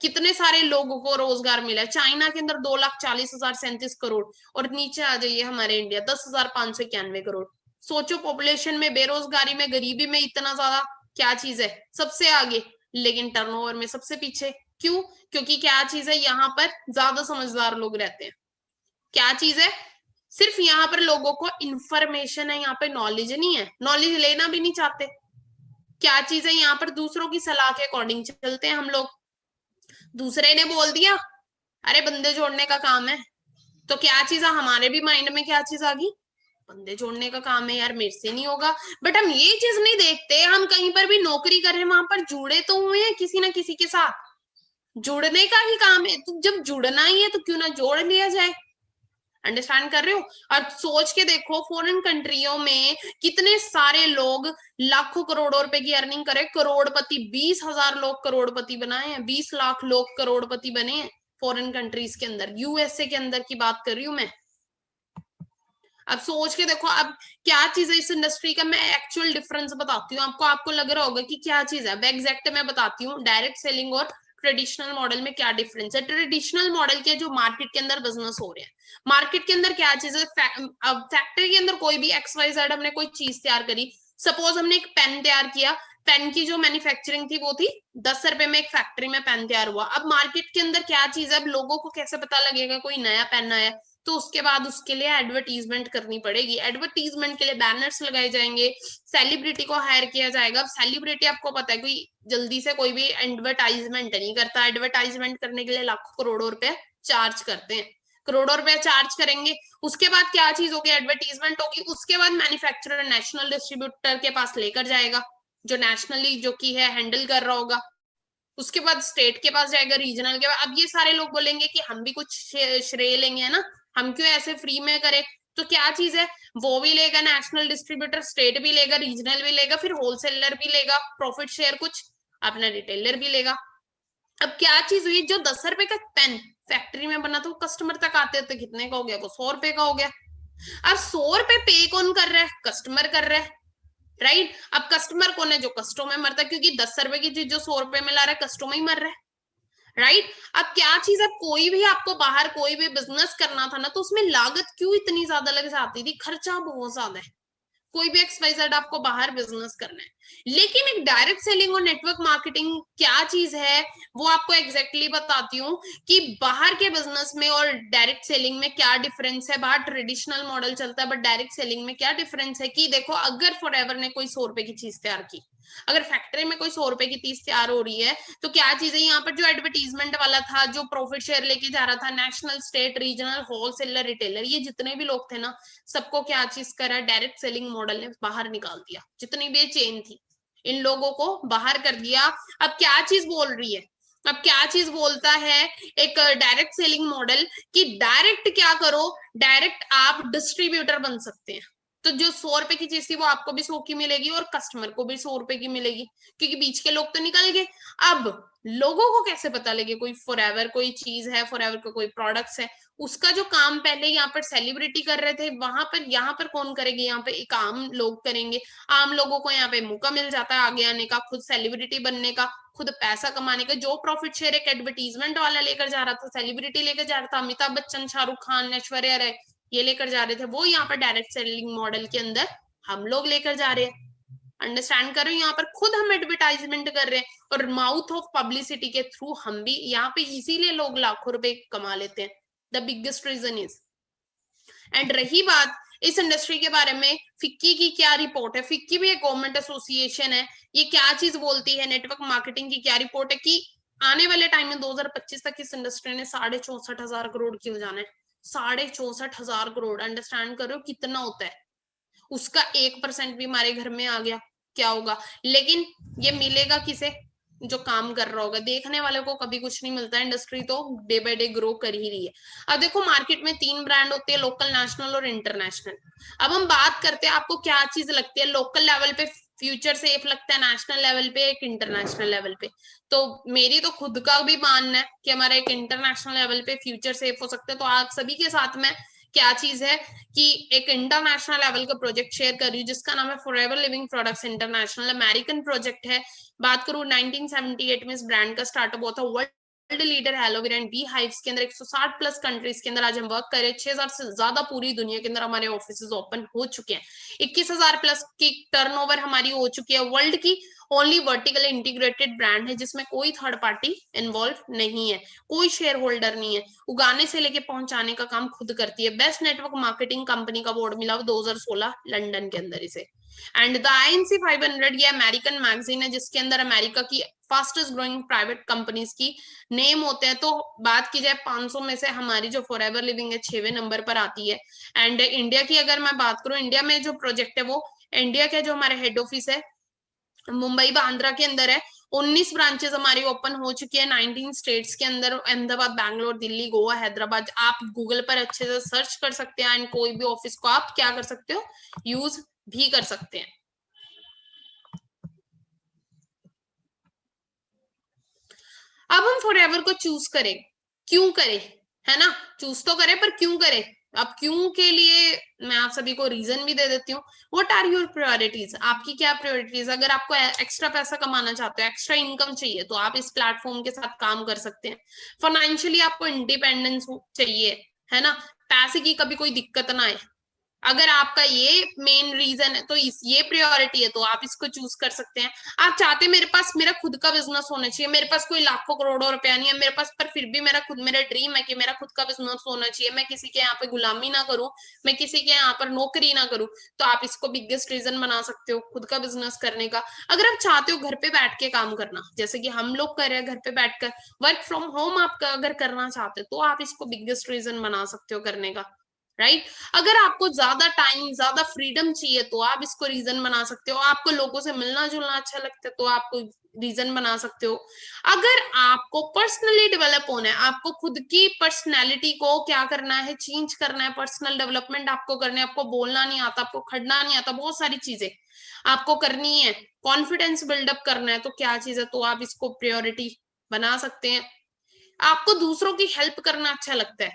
कितने सारे लोगों को रोजगार मिला है। चाइना के अंदर 2,40,37 करोड़, और नीचे आ जाइए हमारे इंडिया 10,591 करोड़। सोचो पॉपुलेशन में, बेरोजगारी में, गरीबी में इतना ज्यादा क्या चीज है, सबसे आगे, लेकिन टर्नओवर में सबसे पीछे। क्यों, क्योंकि क्या चीज है, यहाँ पर ज्यादा समझदार लोग रहते हैं। क्या चीज है, सिर्फ यहाँ पर लोगों को इंफॉर्मेशन है, यहाँ पे नॉलेज नहीं है, नॉलेज लेना भी नहीं चाहते। क्या चीज है, यहाँ पर दूसरों की सलाह के अकॉर्डिंग चलते हैं हम लोग। दूसरे ने बोल दिया अरे बंदे जोड़ने का काम है, तो क्या चीज है, हमारे भी माइंड में क्या चीज आ गई, बंदे जोड़ने का काम है यार, मेरे से नहीं होगा। बट हम ये चीज नहीं देखते, हम कहीं पर भी नौकरी कर रहे हैं वहां पर जुड़े तो हुए हैं किसी ना किसी के साथ, जुड़ने का ही काम है, तो जब जुड़ना ही है तो क्यों ना जोड़ लिया जाए। अंडरस्टैंड कर रहे हो। और सोच के देखो फॉरेन कंट्रियों में कितने सारे लोग लाखों करोड़ों रुपए की अर्निंग करे, करोड़पति, 20,000 लोग करोड़पति बनाए हैं, 20 लाख लोग करोड़पति बने हैं फॉरेन कंट्रीज के अंदर, यूएसए के अंदर की बात कर रही हूं मैं। अब सोच के देखो, अब क्या चीज है इस इंडस्ट्री का, मैं एक्चुअल डिफरेंस बताती हूँ आपको, आपको लग रहा होगा कि क्या चीज है, एग्जैक्ट मैं बताती हूँ डायरेक्ट सेलिंग और ट्रेडिशनल मॉडल में क्या डिफरेंस है। ट्रेडिशनल मॉडल के जो मार्केट के अंदर बिजनेस हो रहे हैं, मार्केट के अंदर क्या चीज है, फैक्ट्री के अंदर कोई भी XYZ हमने कोई चीज तैयार करी, सपोज हमने एक पेन तैयार किया, पेन की जो मैन्युफैक्चरिंग थी वो थी 10 रुपए में, एक फैक्ट्री में पेन तैयार हुआ। अब मार्केट के अंदर क्या चीज है, अब लोगों को कैसे पता लगेगा कोई नया पेन आया, तो उसके बाद उसके लिए एडवर्टीजमेंट करनी पड़ेगी, एडवर्टीजमेंट के लिए बैनर्स लगाए जाएंगे, सेलिब्रिटी को हायर किया जाएगा। सेलिब्रिटी आपको पता है कोई जल्दी से कोई भी एडवर्टाइजमेंट नहीं करता, एडवर्टाइजमेंट करने के लिए लाखों करोड़ों रुपए चार्ज करते हैं, करोड़ों रुपए चार्ज करेंगे। उसके बाद क्या चीज होगी, एडवर्टीजमेंट होगी, उसके बाद मैन्युफैक्चरर नेशनल डिस्ट्रीब्यूटर के पास लेकर जाएगा, जो नेशनली जो की है हैंडल कर रहा होगा, उसके बाद स्टेट के पास जाएगा, रीजनल के बाद। अब ये सारे लोग बोलेंगे कि हम भी कुछ श्रेय लेंगे, है ना, हम क्यों ऐसे फ्री में करें, तो क्या चीज है, वो भी लेगा नेशनल डिस्ट्रीब्यूटर, स्टेट भी लेगा, रीजनल भी लेगा, फिर होलसेलर भी लेगा प्रॉफिट शेयर कुछ, अपना रिटेलर भी लेगा। अब क्या चीज हुई, जो 10 रुपए का पेन फैक्ट्री में बना था वो कस्टमर तक आते थे, कितने का हो गया, वो 100 रुपए का हो गया। अब 100 रुपए पे कौन कर रहा है, कस्टमर कर रहा है, राइट। अब कस्टमर कौन है, जो कस्टों में मरता है, क्योंकि 10 रुपए की चीज जो 100 रुपए में ला रहा है कस्टों में ही मर रहा है, राइट। अब क्या चीज है, कोई भी आपको बाहर कोई भी बिजनेस करना था ना, तो उसमें लागत क्यों इतनी ज्यादा लग जाती थी, खर्चा बहुत ज्यादा है, कोई भी XYZ आपको बाहर बिजनेस करना है। लेकिन एक डायरेक्ट सेलिंग और नेटवर्क मार्केटिंग क्या चीज है, वो आपको एग्जैक्टली बताती हूँ कि बाहर के बिजनेस में और डायरेक्ट सेलिंग में क्या डिफरेंस है। बाहर ट्रेडिशनल मॉडल चलता है, बट डायरेक्ट सेलिंग में क्या डिफरेंस है कि देखो, अगर फॉरएवर ने कोई 100 रुपए की चीज तैयार की, अगर फैक्ट्री में कोई 100 रुपए की चीज तैयार हो रही है, तो क्या चीज है, यहाँ पर जो एडवर्टीजमेंट वाला था, जो प्रॉफिट शेयर लेके जा रहा था, national, state, regional, wholesaler, retailer, ये जितने भी लोग थे ना, सबको क्या चीज करा, डायरेक्ट सेलिंग मॉडल ने बाहर निकाल दिया, जितनी भी चेन थी इन लोगों को बाहर कर दिया। अब क्या चीज बोल रही है, अब क्या चीज बोलता है एक डायरेक्ट सेलिंग मॉडल, कि डायरेक्ट क्या करो, डायरेक्ट आप डिस्ट्रीब्यूटर बन सकते हैं। तो जो 100 रुपए की चीज थी वो आपको भी 100 की मिलेगी और कस्टमर को भी 100 रुपए की मिलेगी, क्योंकि बीच के लोग तो निकल गए। अब लोगों को कैसे पता लगे कोई फॉरएवर कोई चीज है, फॉरएवर का कोई प्रोडक्ट्स है, उसका जो काम पहले यहाँ पर सेलिब्रिटी कर रहे थे, वहां पर यहाँ पर कौन करेंगे, यहाँ पे एक आम लोग करेंगे। आम लोगों को यहाँ पे मौका मिल जाता है आगे आने का, खुद सेलिब्रिटी बनने का, खुद पैसा कमाने का। जो प्रॉफिट शेयर एक एडवर्टीजमेंट वाला लेकर जा रहा था, सेलिब्रिटी लेकर जा रहा था, अमिताभ बच्चन, शाहरुख खान, ऐश्वर्या राय, ये लेकर जा रहे थे, वो यहाँ पर डायरेक्ट सेलिंग मॉडल के अंदर हम लोग लेकर जा रहे हैं। अंडरस्टैंड करो, यहाँ पर खुद हम एडवर्टाइजमेंट कर रहे हैं और माउथ ऑफ पब्लिसिटी के थ्रू हम भी यहाँ पे इसीलिए लोग लाखों रुपए कमा लेते हैं। The biggest reason is. And रही बात इस इंडस्ट्री के बारे में, फिक्की की क्या रिपोर्ट है, फिक्की भी एक गवर्नमेंट एसोसिएशन है, ये क्या चीज बोलती है, नेटवर्क मार्केटिंग की क्या रिपोर्ट है कि आने वाले टाइम में 2025 तक इस इंडस्ट्री ने 64,500 करोड़ की हो जाना है। 64,500 करोड़, अंडरस्टैंड करो कितना होता है। उसका 1% भी हमारे घर में आ गया क्या होगा। लेकिन ये मिलेगा किसे, जो काम कर रहा होगा, देखने वाले को कभी कुछ नहीं मिलता। इंडस्ट्री तो डे बाय डे ग्रो कर ही रही है। अब देखो, मार्केट में 3 ब्रांड होते हैं, लोकल, नेशनल और इंटरनेशनल। अब हम बात करते हैं, आपको क्या चीज लगती है, लोकल लेवल पे फ्यूचर सेफ लगता है, नेशनल लेवल पे, एक इंटरनेशनल लेवल पे। तो मेरी तो खुद का भी मानना है कि हमारा एक इंटरनेशनल लेवल पे फ्यूचर सेफ हो सकता है। तो आप सभी के साथ में क्या चीज है कि एक इंटरनेशनल लेवल का प्रोजेक्ट शेयर कर रही हूँ, जिसका नाम है forever living products international. American project है। बात करूं 1978 में इस ब्रांड का स्टार्टअप हुआ था। World leader aloe vera and bee hives के अंदर 160 प्लस कंट्रीज के अंदर आज हम वर्क करें। 6,000 से ज्यादा पूरी दुनिया के अंदर हमारे ऑफिस ओपन हो चुके हैं। 21,000 प्लस की टर्नओवर हमारी हो चुकी है। वर्ल्ड की ओनली वर्टिकल इंटीग्रेटेड ब्रांड है जिसमें कोई थर्ड पार्टी इन्वॉल्व नहीं है, कोई शेयर होल्डर नहीं है। उगाने से लेके पहुंचाने का काम खुद करती है। बेस्ट नेटवर्क मार्केटिंग कंपनी का अवार्ड मिला 2016 लंदन के अंदर इसे। एंड द INC 500 ये अमेरिकन मैगजीन है जिसके अंदर अमेरिका की फास्टेस्ट ग्रोइंग प्राइवेट कंपनीज की नेम होते हैं। तो बात की जाए 500 में से हमारी जो फॉरएवर लिविंग है 6वें नंबर पर आती है। एंड इंडिया की अगर मैं बात करूं, इंडिया में जो प्रोजेक्ट है वो इंडिया के जो हमारे हेड ऑफिस है मुंबई बांद्रा के अंदर है। 19 ब्रांचेस हमारी ओपन हो चुकी है 19 स्टेट्स के अंदर, अहमदाबाद, बैंगलोर, दिल्ली, गोवा, हैदराबाद। आप गूगल पर अच्छे से सर्च कर सकते हैं एंड कोई भी ऑफिस को आप क्या कर सकते हो, यूज भी कर सकते हैं। अब हम फॉरएवर को चूज करें, क्यों करें, है ना, चूज तो करें पर क्यों करें। अब क्यों के लिए मैं आप सभी को रीजन भी दे देती हूँ। व्हाट आर योर प्रायोरिटीज, आपकी क्या प्रायोरिटीज। अगर आपको एक्स्ट्रा पैसा कमाना चाहते हो, एक्स्ट्रा इनकम चाहिए, तो आप इस प्लेटफॉर्म के साथ काम कर सकते हैं। फाइनेंशियली आपको इंडिपेंडेंस चाहिए, है ना, पैसे की कभी कोई दिक्कत ना आए। अगर आपका ये मेन रीजन है तो ये प्रायोरिटी है तो आप इसको चूज कर सकते हैं। आप चाहते मेरे पास मेरा खुद का बिजनेस होना चाहिए, मेरे पास कोई लाखों करोड़ों रुपया नहीं है मेरे पास, पर फिर भी मेरा खुद, मेरा ड्रीम है कि मेरा खुद का बिजनेस होना चाहिए, मैं किसी के यहाँ पे गुलामी ना करूं, मैं किसी के यहाँ पर नौकरी ना करूं, तो आप इसको बिगेस्ट रीजन बना सकते हो खुद का बिजनेस करने का। अगर आप चाहते हो घर पे बैठ के काम करना, जैसे कि हम लोग कर रहे हैं घर पे बैठकर वर्क फ्रॉम होम, आप अगर करना चाहते हो तो आप इसको बिगेस्ट रीजन बना सकते हो करने का, राइट। अगर आपको ज्यादा टाइम, ज्यादा फ्रीडम चाहिए तो आप इसको रीजन बना सकते हो। आपको लोगों से मिलना जुलना अच्छा लगता है तो आपको रीजन बना सकते हो। अगर आपको पर्सनली डेवलप होना है, आपको खुद की पर्सनैलिटी को क्या करना है, चेंज करना है, पर्सनल डेवलपमेंट आपको करना है, आपको बोलना नहीं आता, आपको खड़ना नहीं आता, बहुत सारी चीजें आपको करनी है, कॉन्फिडेंस बिल्डअप करना है, तो क्या चीज है, तो आप इसको प्रायोरिटी बना सकते हैं। आपको दूसरों की हेल्प करना अच्छा लगता है,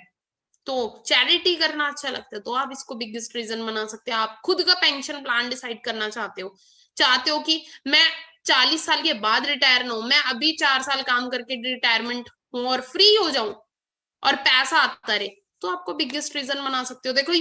तो चैरिटी करना अच्छा लगता है, तो आप इसको बिगेस्ट रीजन बना सकते हैं। आप खुद का पेंशन प्लान डिसाइड करना चाहते हो कि मैं 40 साल के बाद रिटायर ना हूं, मैं अभी 4 साल काम करके रिटायरमेंट हूं और फ्री हो जाऊं और पैसा आता रहे, तो आपको बिगेस्ट रीजन बना सकते हो। देखो,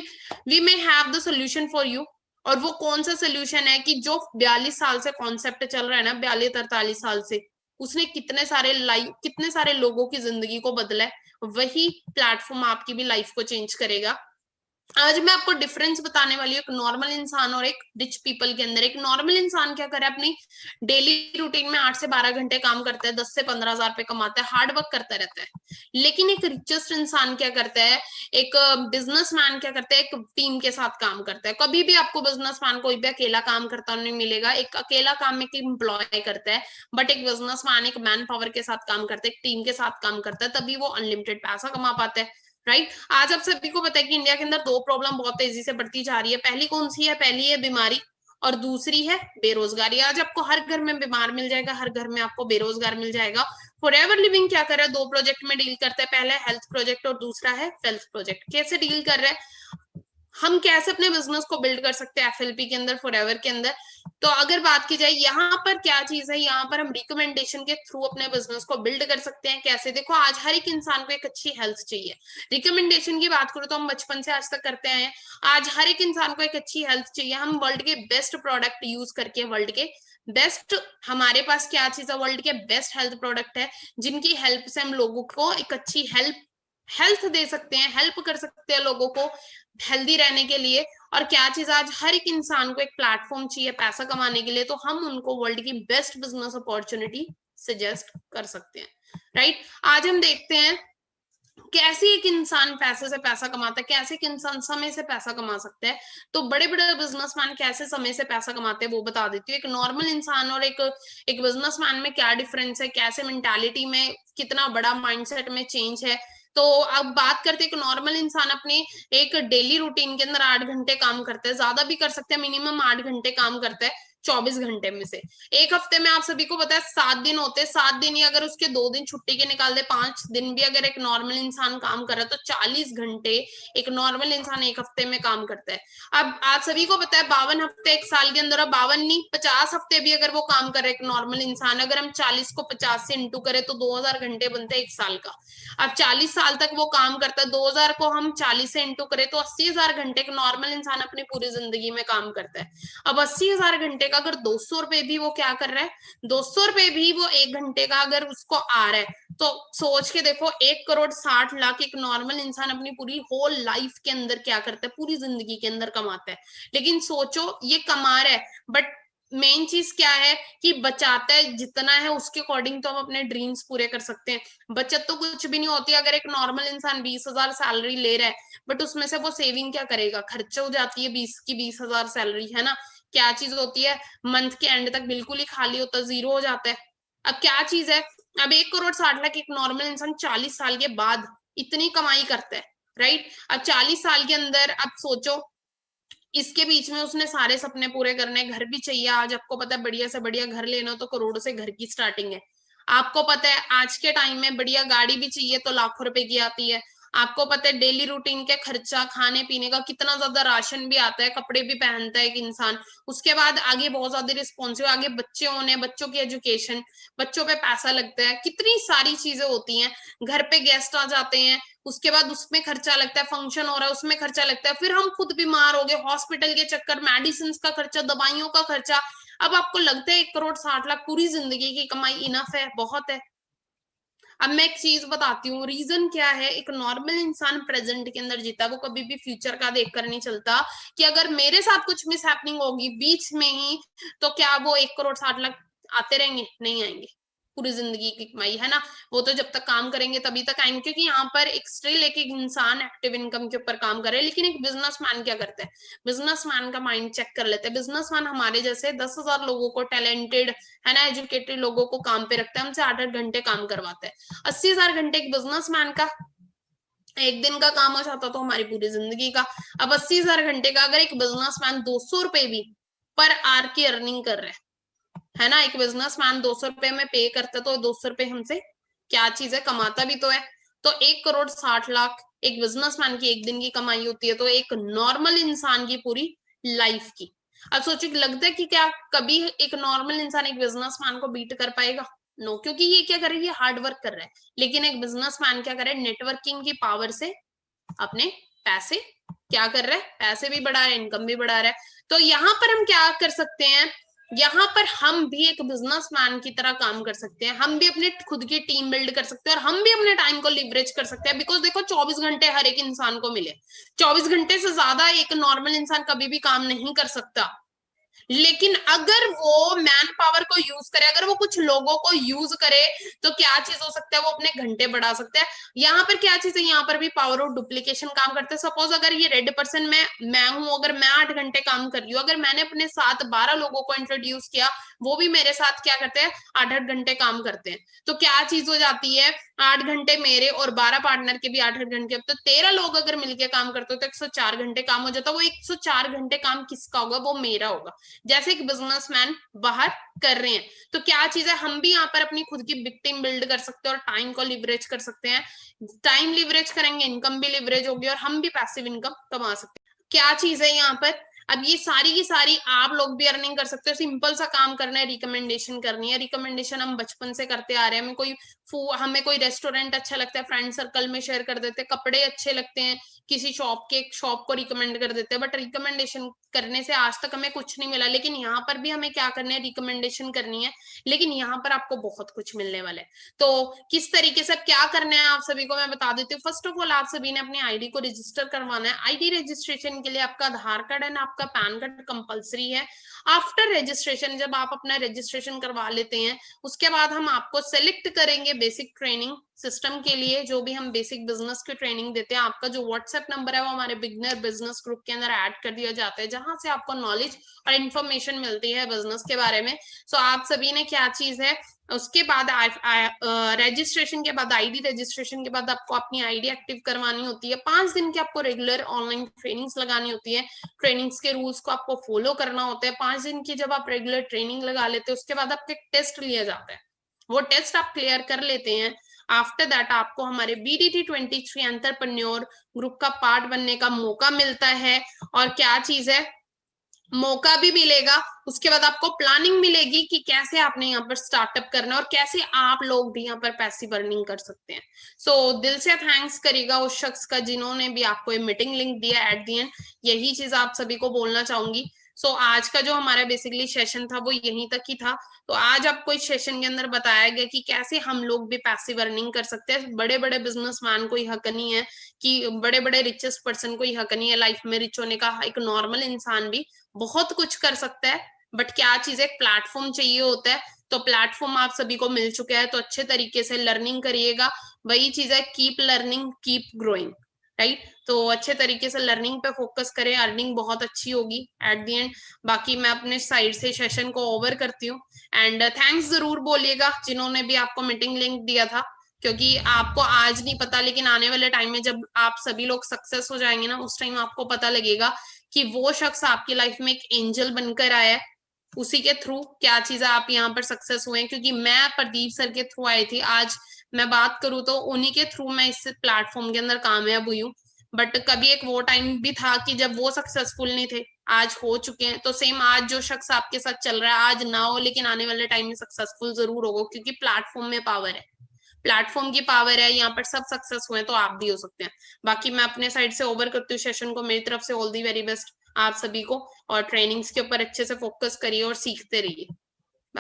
we may have the solution for you. और वो कौन सा सोल्यूशन है कि जो 42 साल से कॉन्सेप्ट चल रहा है ना, 42-43 साल से, उसने कितने सारे लोगों की जिंदगी को बदला है। वही प्लेटफॉर्म आपकी भी लाइफ को चेंज करेगा। आज मैं आपको डिफरेंस बताने वाली हूँ एक नॉर्मल इंसान और एक रिच पीपल के अंदर। एक नॉर्मल इंसान क्या करे, अपनी डेली रूटीन में 8 से 12 घंटे काम करता है, 10 से 15 हजार रुपए कमाता है, हार्ड वर्क करता रहता है। लेकिन एक रिचेस्ट इंसान क्या करता है, एक बिजनेसमैन क्या करता है, एक टीम के साथ काम करता है। कभी भी आपको बिजनेसमैन कोई भी अकेला काम करता नहीं मिलेगा। एक अकेला काम एक एम्प्लॉय करता है, बट एक बिजनेसमैन एक मैन पावर के साथ काम करता है, एक टीम के साथ काम करता है, तभी वो अनलिमिटेड पैसा कमा पाता है। राइट। आज आप सभी को पता है कि इंडिया के अंदर दो प्रॉब्लम बहुत तेजी से बढ़ती जा रही है। पहली कौन सी है? पहली है बीमारी और दूसरी है बेरोजगारी। आज आपको हर घर में बीमार मिल जाएगा, हर घर में आपको बेरोजगार मिल जाएगा। फॉरएवर लिविंग क्या कर रहा है, दो प्रोजेक्ट में डील करता है। पहला है हेल्थ प्रोजेक्ट और दूसरा है वेल्थ प्रोजेक्ट। कैसे डील कर रहा है, हम कैसे अपने बिजनेस को बिल्ड कर सकते हैं एफएलपी के अंदर, फॉरएवर के अंदर। तो अगर बात की जाए यहाँ पर क्या चीज है, यहाँ पर हम रिकमेंडेशन के थ्रू अपने बिजनेस को बिल्ड कर सकते हैं। कैसे? देखो, आज हर एक इंसान को एक अच्छी हेल्थ चाहिए। रिकमेंडेशन की बात करूं तो हम बचपन से आज तक करते आए हैं। आज हर एक इंसान को एक अच्छी हेल्थ चाहिए। हम वर्ल्ड के बेस्ट प्रोडक्ट यूज करके, वर्ल्ड के बेस्ट, हमारे पास क्या चीज है, वर्ल्ड के बेस्ट हेल्थ प्रोडक्ट है, जिनकी हेल्प से हम लोगों को एक अच्छी हेल्थ दे सकते हैं, हेल्प कर सकते हैं लोगों को हेल्दी रहने के लिए। और क्या चीज, आज हर एक इंसान को एक प्लेटफॉर्म चाहिए पैसा कमाने के लिए, तो हम उनको वर्ल्ड की बेस्ट बिजनेस अपॉर्चुनिटी सजेस्ट कर सकते हैं। राइट। आज हम देखते हैं कैसे एक इंसान पैसे से पैसा कमाता है, कैसे एक इंसान समय से पैसा कमा सकता है। तो बड़े बड़े बिजनेसमैन कैसे समय से पैसा कमाते हैं वो बता देती हूँ। एक नॉर्मल इंसान और एक बिजनेसमैन में क्या डिफरेंस है, कैसे मेंटालिटी में कितना बड़ा माइंडसेट में चेंज है। तो अब बात करते हैं कि नॉर्मल इंसान अपने एक डेली रूटीन के अंदर 8 घंटे काम करते हैं, ज्यादा भी कर सकते हैं, मिनिमम 8 घंटे काम करता है 24 घंटे में से। एक हफ्ते में आप सभी को पता है 7 दिन होते हैं, 7 दिन ही अगर उसके 2 दिन छुट्टी के निकाल दे, 5 दिन भी अगर एक नॉर्मल इंसान काम कर रहा है, तो 40 घंटे एक नॉर्मल इंसान एक हफ्ते में काम करता है। अब आप सभी को पता है 52 हफ्ते एक साल के अंदर, अब 52 नहीं 50 हफ्ते भी अगर वो काम कर रहे एक नॉर्मल इंसान, अगर हम 40 को 50 से इंटू करें तो 2000 घंटे बनते हैं एक साल का। अब 40 साल तक वो काम करता है, 2000 को हम 40 से इंटू करें तो 80,000 घंटे एक नॉर्मल इंसान अपनी पूरी जिंदगी में काम करता है। अब 80,000 घंटे का अगर 200 रुपए भी वो क्या कर रहा है, 200 रुपए भी वो 1 घंटे का अगर उसको आ रहा है, तो सोच के देखो 1,60,00,000 एक नॉर्मल इंसान अपनी पूरी होल लाइफ के अंदर क्या करता है, पूरी जिंदगी के अंदर कमाता है। लेकिन सोचो ये कमा रहा है, बट मेन चीज क्या है कि बचाता है जितना है उसके अकॉर्डिंग तो हम अपने ड्रीम्स पूरे कर सकते हैं। बचत तो कुछ भी नहीं होती। अगर एक नॉर्मल इंसान 20,000 सैलरी ले रहा है, बट उसमें से वो सेविंग क्या करेगा, खर्चा हो जाती है 20,000 सैलरी, है ना। क्या चीज होती है, मंथ के एंड तक बिल्कुल ही खाली होता है, जीरो हो जाता है। अब क्या चीज है, अब 1,60,00,000 एक नॉर्मल इंसान 40 साल के बाद इतनी कमाई करता है। राइट। अब 40 साल के अंदर अब सोचो, इसके बीच में उसने सारे सपने पूरे करने, घर भी चाहिए। आज आपको पता है बढ़िया से बढ़िया घर लेना तो करोड़ों से घर की स्टार्टिंग है। आपको पता है आज के टाइम में बढ़िया गाड़ी भी चाहिए तो लाखों रुपए की आती है। आपको पता है डेली रूटीन के खर्चा, खाने पीने का कितना ज्यादा राशन भी आता है, कपड़े भी पहनता है एक इंसान। उसके बाद आगे बहुत ज्यादा रिस्पॉन्सिव, आगे बच्चे होने, बच्चों की एजुकेशन, बच्चों पे पैसा लगता है, कितनी सारी चीजें होती हैं। घर पे गेस्ट आ जाते हैं, उसके बाद उसमें खर्चा लगता है, फंक्शन हो रहा है उसमें खर्चा लगता है, फिर हम खुद बीमार हो गए, हॉस्पिटल के चक्कर, मेडिसिन का खर्चा, दवाइयों का खर्चा। अब आपको लगता है 1,60,00,000 पूरी जिंदगी की कमाई इनफ है, बहुत है? अब मैं एक चीज बताती हूँ, रीजन क्या है। एक नॉर्मल इंसान प्रेजेंट के अंदर जीता, वो कभी भी फ्यूचर का देखकर नहीं चलता कि अगर मेरे साथ कुछ मिस हैपनिंग होगी बीच में ही, तो क्या वो 1,60,00,000 आते रहेंगे? नहीं आएंगे। पूरी जिंदगी की कमाई, है ना। वो तो जब तक काम करेंगे तभी तक आएंगे, क्योंकि यहाँ पर एक स्टिल एक इंसान एक्टिव इनकम के ऊपर काम करे। लेकिन एक बिजनेसमैन क्या करता है, बिजनेसमैन का माइंड चेक कर लेते हैं। बिजनेसमैन हमारे जैसे 10,000 लोगों को, टैलेंटेड है ना, एजुकेटेड लोगों को काम पे रखता है, हमसे 8-8 घंटे काम करवाता है। 80,000 घंटे एक बिजनेसमैन का एक दिन का काम हो जाता तो हमारी पूरी जिंदगी का। अब 80,000 घंटे का अगर एक बिजनेसमैन 200 रुपए भी पर आर की अर्निंग कर रहा है ना, एक बिजनेसमैन 200 रुपए में पे करता है तो 200 रुपए हमसे क्या चीज है, कमाता भी तो है। तो 1,60,00,000 एक बिजनेसमैन की एक दिन की कमाई होती है, तो एक नॉर्मल इंसान की पूरी लाइफ की। अब सोचो, लगता है कि क्या कभी एक नॉर्मल इंसान एक बिजनेसमैन को बीट कर पाएगा? नो, क्योंकि ये क्या कर रही है, हार्ड वर्क कर रहा है। लेकिन एक बिजनेसमैन क्या कर रहा है, नेटवर्किंग की पावर से अपने पैसे क्या कर रहा है, पैसे भी बढ़ा रहा है, इनकम भी बढ़ा रहा है। तो यहाँ पर हम क्या कर सकते हैं, यहाँ पर हम भी एक बिजनेसमैन की तरह काम कर सकते हैं, हम भी अपने खुद की टीम बिल्ड कर सकते हैं और हम भी अपने टाइम को लिवरेज कर सकते हैं। बिकॉज देखो 24 घंटे हर एक इंसान को मिले, 24 घंटे से ज्यादा एक नॉर्मल इंसान कभी भी काम नहीं कर सकता। लेकिन अगर वो मैन पावर को यूज करे, अगर वो कुछ लोगों को यूज करे, तो क्या चीज हो सकता है, वो अपने घंटे बढ़ा सकते हैं। यहाँ पर क्या चीज है, यहाँ पर भी पावर ऑफ डुप्लीकेशन काम करते हैं। सपोज अगर ये रेड पर्सन मैं हूं, अगर मैं 8 घंटे काम कर रही हूँ, अगर मैंने अपने साथ 12 लोगों को इंट्रोड्यूस किया, वो भी मेरे साथ क्या करते हैं, 8-8 घंटे काम करते हैं, तो क्या चीज हो जाती है, 8 घंटे मेरे और 12 पार्टनर के भी 8-8 घंटे, तो 13 लोग अगर मिलकर काम करते हो तो 104 घंटे काम हो जाता है। वो 104 घंटे काम किसका होगा, वो मेरा होगा। जैसे एक बिजनेसमैन बाहर कर रहे हैं, तो क्या चीज है, हम भी यहाँ पर अपनी खुद की बिग टीम बिल्ड कर सकते हैं और टाइम को लिवरेज कर सकते हैं। टाइम लिवरेज करेंगे, इनकम भी लिवरेज होगी और हम भी पैसिव इनकम कमा सकते हैं। क्या चीज है यहाँ पर, अब ये सारी की सारी आप लोग भी अर्निंग कर सकते हो। सिंपल सा काम करना है, रिकमेंडेशन करनी है। रिकमेंडेशन हम बचपन से करते आ रहे हैं। हमें कोई रेस्टोरेंट अच्छा लगता है, फ्रेंड सर्कल में शेयर कर देते हैं, कपड़े अच्छे लगते हैं, किसी शॉप को रिकमेंड कर देते हैं, बट रिकमेंडेशन करने से आज तक हमें कुछ नहीं मिला। लेकिन यहाँ पर भी हमें क्या करना है, रिकमेंडेशन करनी है, लेकिन यहाँ पर आपको बहुत कुछ मिलने वाला है। तो किस तरीके से क्या करना है आप सभी को मैं बता देती हूँ। फर्स्ट ऑफ ऑल आप सभी ने अपनी आईडी को रजिस्टर करवाना है। आईडी रजिस्ट्रेशन के लिए आपका आधार कार्ड एंड आपका पैन कार्ड कंपलसरी है। आफ्टर रजिस्ट्रेशन, जब आप अपना रजिस्ट्रेशन करवा लेते हैं, उसके बाद हम आपको सेलेक्ट करेंगे बेसिक ट्रेनिंग सिस्टम के लिए, जो भी हम बेसिक बिजनेस की ट्रेनिंग देते हैं। आपका जो व्हाट्सएप नंबर है वो हमारे बिगनर बिजनेस ग्रुप के अंदर ऐड कर दिया जाता है, जहां से आपको नॉलेज और इन्फॉर्मेशन मिलती है बिजनेस के बारे में। सो आप सभी ने क्या चीज है, उसके बाद रजिस्ट्रेशन के बाद, आईडी रजिस्ट्रेशन के बाद आपको अपनी आईडी एक्टिव करवानी होती है। 5 दिन की आपको रेगुलर ऑनलाइन ट्रेनिंग्स लगानी होती है। ट्रेनिंग्स के रूल्स को आपको फॉलो करना होता है। 5 दिन की जब आप रेगुलर ट्रेनिंग लगा लेते हैं, उसके बाद आपका एक टेस्ट लिया जाता है। वो टेस्ट आप क्लियर कर लेते हैं, आफ्टर दैट आपको हमारे BDT 23 एंटरप्रेन्योर ग्रुप का पार्ट बनने का मौका मिलता है। और क्या चीज है, मौका भी मिलेगा, उसके बाद आपको प्लानिंग मिलेगी कि कैसे आपने यहाँ पर स्टार्टअप करना है और कैसे आप लोग भी यहाँ पर पैसिव अर्निंग कर सकते हैं। सो दिल से थैंक्स करिएगा उस शख्स का जिन्होंने भी आपको ये मीटिंग लिंक दिया एट दी एंड। यही चीज आप सभी को बोलना चाहूंगी। सो आज का जो हमारा बेसिकली सेशन था वो यहीं तक ही था। तो आज आपको इस सेशन के अंदर बताया गया कि कैसे हम लोग भी पैसिव अर्निंग कर सकते हैं। बड़े बड़े बिजनेसमैन को ही हक नहीं है, कि बड़े बड़े रिचेस्ट पर्सन को ही हक नहीं है लाइफ में रिच होने का। एक नॉर्मल इंसान भी बहुत कुछ कर सकता है, बट क्या चीज है, प्लेटफॉर्म चाहिए होता है। तो प्लेटफॉर्म आप सभी को मिल चुका है, तो अच्छे तरीके से लर्निंग करिएगा। वही चीज है, keep learning keep growing, right. तो अच्छे तरीके से लर्निंग पे फोकस करें, अर्निंग बहुत अच्छी होगी एट दी एंड। बाकी मैं अपने साइड से सेशन को ओवर करती हूँ। एंड थैंक्स जरूर बोलिएगा जिन्होंने भी आपको मीटिंग लिंक दिया था, क्योंकि आपको आज नहीं पता, लेकिन आने वाले टाइम में जब आप सभी लोग सक्सेस हो जाएंगे ना, उस टाइम आपको पता लगेगा कि वो शख्स आपकी लाइफ में एक एंजल बनकर आया है। उसी के थ्रू क्या चीज है आप यहाँ पर सक्सेस हुए हैं, क्योंकि मैं प्रदीप सर के थ्रू आई थी। आज मैं बात करूँ तो उन्हीं के थ्रू मैं इस प्लेटफॉर्म के अंदर कामयाब हुई हूँ। बट कभी एक वो टाइम भी था कि जब वो सक्सेसफुल नहीं थे, आज हो चुके हैं। तो सेम आज जो शख्स आपके साथ चल रहा है, आज ना हो लेकिन आने वाले टाइम में सक्सेसफुल जरूर होगा, क्योंकि प्लेटफॉर्म में पावर है, प्लेटफॉर्म की पावर है। यहाँ पर सब सक्सेस हुए, तो आप भी हो सकते हैं। बाकी मैं अपने साइड से ओवर करती हूँ सेशन को। मेरी तरफ से ऑल दी वेरी बेस्ट आप सभी को, और ट्रेनिंग्स के ऊपर अच्छे से फोकस करिए और सीखते रहिए।